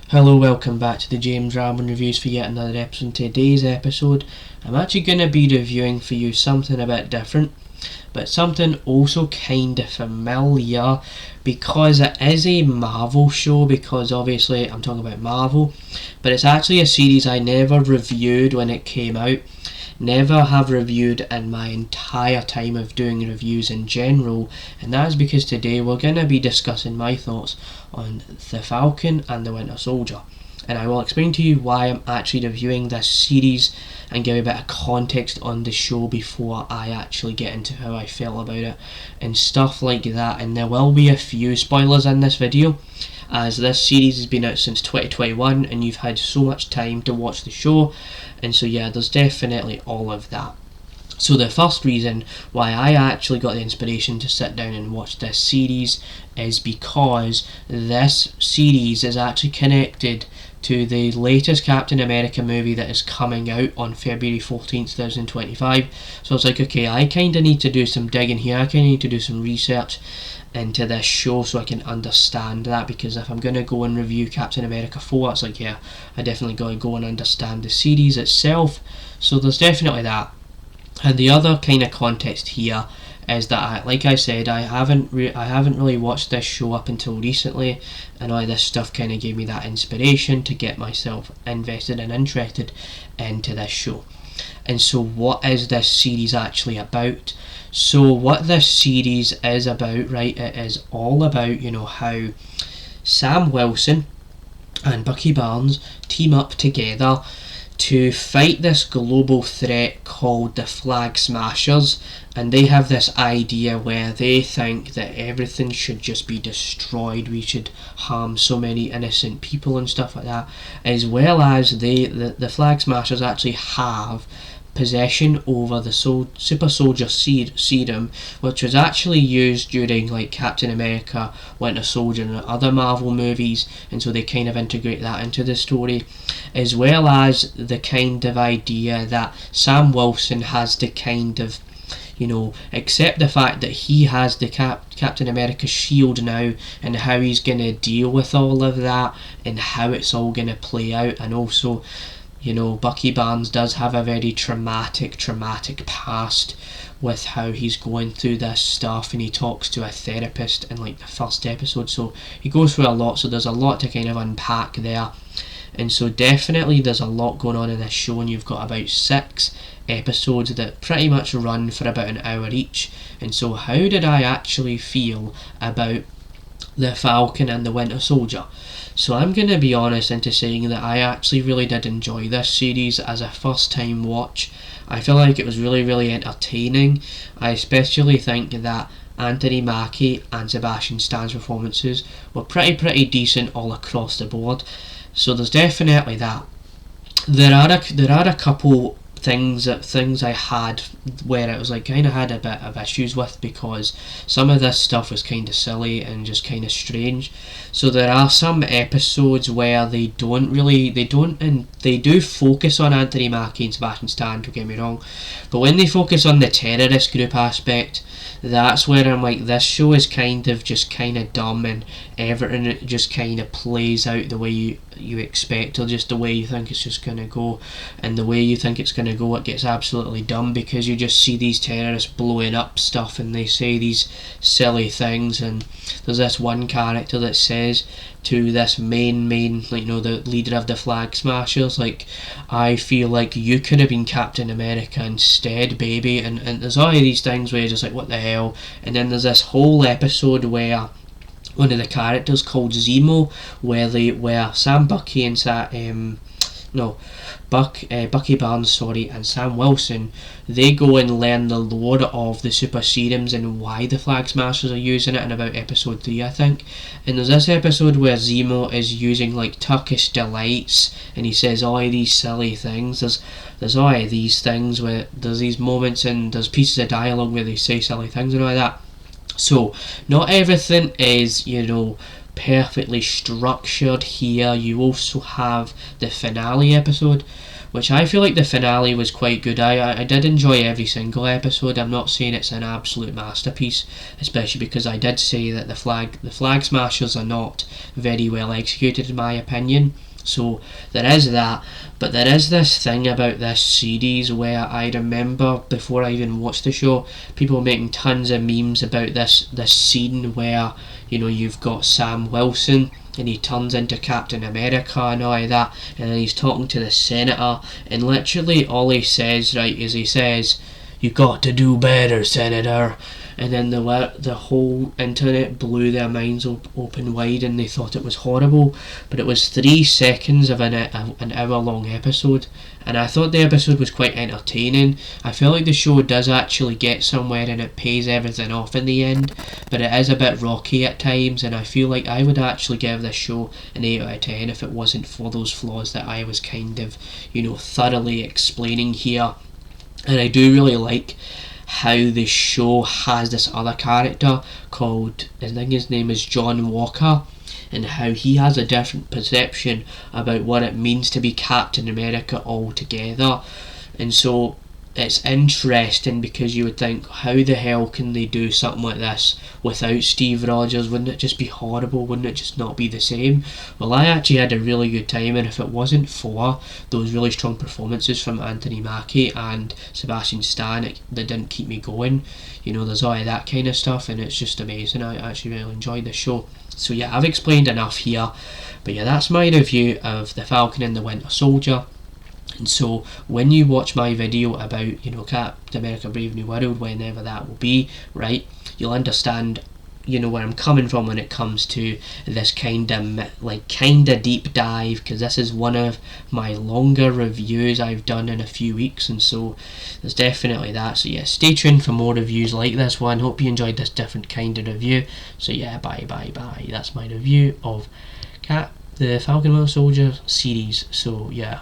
Hello, welcome back to the James Ramblin Reviews for yet another episode. In today's episode, I'm actually going to be reviewing for you something a bit different, but something also kind of familiar because it is a Marvel show, because obviously I'm talking about Marvel, but it's actually a series I never reviewed when it came out. Never have reviewed in my entire time of doing reviews in general, and that is because today we're going to be discussing my thoughts on the Falcon and the Winter Soldier, and I will explain to you why I'm actually reviewing this series and give you a bit of context on the show before I actually get into how I felt about it and stuff like that. And there will be a few spoilers in this video, as this series has been out since 2021 and you've had so much time to watch the show, and so yeah, there's definitely all of that. So the first reason why I actually got the inspiration to sit down and watch this series is because this series is actually connected to the latest Captain America movie that is coming out on February 14th, 2025. So I was like, okay, I kind of need to do some digging here, I kind of need to do some research into this show so I can understand that, because if I'm going to go and review Captain America 4, it's like, yeah, I definitely got to go and understand the series itself. So there's definitely that. And the other kind of context here is that, like I said, I haven't really watched this show up until recently, and all this stuff kind of gave me that inspiration to get myself invested and interested into this show. And so what is this series actually about? So what this series is about, right, it is all about, how Sam Wilson and Bucky Barnes team up together to fight this global threat called the Flag Smashers, and they have this idea where they think that everything should just be destroyed, we should harm so many innocent people and stuff like that, as well as the Flag Smashers actually have possession over the super soldier serum, which was actually used during like Captain America, Winter Soldier and other Marvel movies, and so they kind of integrate that into the story, as well as the kind of idea that Sam Wilson has to kind of accept the fact that he has the Captain America shield now, and how he's going to deal with all of that and how it's all going to play out. And also, Bucky Barnes does have a very traumatic past with how he's going through this stuff, and he talks to a therapist in like the first episode, so he goes through a lot, so there's a lot to kind of unpack there. And so definitely there's a lot going on in this show, and you've got about 6 episodes that pretty much run for about an hour each. And so how did I actually feel about the Falcon and the Winter Soldier? So I'm going to be honest into saying that I actually really did enjoy this series as a first time watch. I feel like it was really entertaining. I especially think that Anthony Mackie and Sebastian Stan's performances were pretty decent all across the board. So there's definitely that. There are a couple things I had where it was like kind of had a bit of issues with, because some of this stuff was kind of silly and just kind of strange. So there are some episodes where they do focus on Anthony Mackie and Sebastian Stan, don't get me wrong, but when they focus on the terrorist group aspect, that's where I'm like, this show is kind of dumb, and everything it just kind of plays out the way you expect, or just the way you think it's just going to go. And the way you think it's going to go, it gets absolutely dumb, because you just see these terrorists blowing up stuff and they say these silly things. And there's this one character that says to this main the leader of the Flag Smashers, like, I feel like you could have been Captain America instead, baby. And there's all of these things where you're just like, what the hell. And then there's this whole episode where one of the characters called Zemo, where Bucky Barnes, and Sam Wilson, they go and learn the lore of the super serums and why the Flag Smashers are using it in about episode 3, I think. And there's this episode where Zemo is using like Turkish delights, and he says all of these silly things. There's all of these things where there's these moments and there's pieces of dialogue where they say silly things and all that. So not everything is perfectly structured here. You also have the finale episode, which I feel like the finale was quite good. I did enjoy every single episode. I'm not saying it's an absolute masterpiece, especially because I did say that the flag smashers are not very well executed in my opinion. So there is that, but there is this thing about this series where I remember before I even watched the show, people making tons of memes about this scene where, you know, you've got Sam Wilson and he turns into Captain America and all of that, and then he's talking to the senator, and literally all he says, right, is he says, "You got to do better, Senator." And then the whole internet blew their minds open wide, and they thought it was horrible. But it was 3 seconds of an hour-long episode, and I thought the episode was quite entertaining. I feel like the show does actually get somewhere, and it pays everything off in the end. But it is a bit rocky at times, and I feel like I would actually give this show an 8 out of 10 if it wasn't for those flaws that I was kind of, you know, thoroughly explaining here. And I do really like how the show has this other character called, I think his name is John Walker, and how he has a different perception about what it means to be Captain America altogether. And so it's interesting because you would think, how the hell can they do something like this without Steve Rogers? Wouldn't it just be horrible? Wouldn't it just not be the same? Well, I actually had a really good time, and if it wasn't for those really strong performances from Anthony Mackie and Sebastian Stan, they didn't keep me going. You know, there's all of that kind of stuff, and it's just amazing. I actually really enjoyed the show. So yeah, I've explained enough here, but yeah, that's my review of The Falcon and the Winter Soldier. And so when you watch my video about, you know, Captain America Brave New World, whenever that will be, right, you'll understand, you know, where I'm coming from when it comes to this kind of deep dive, because this is one of my longer reviews I've done in a few weeks, and so there's definitely that. So yeah, stay tuned for more reviews like this one. Hope you enjoyed this different kind of review. So yeah, bye. That's my review of the Falcon Winter Soldier series. So yeah.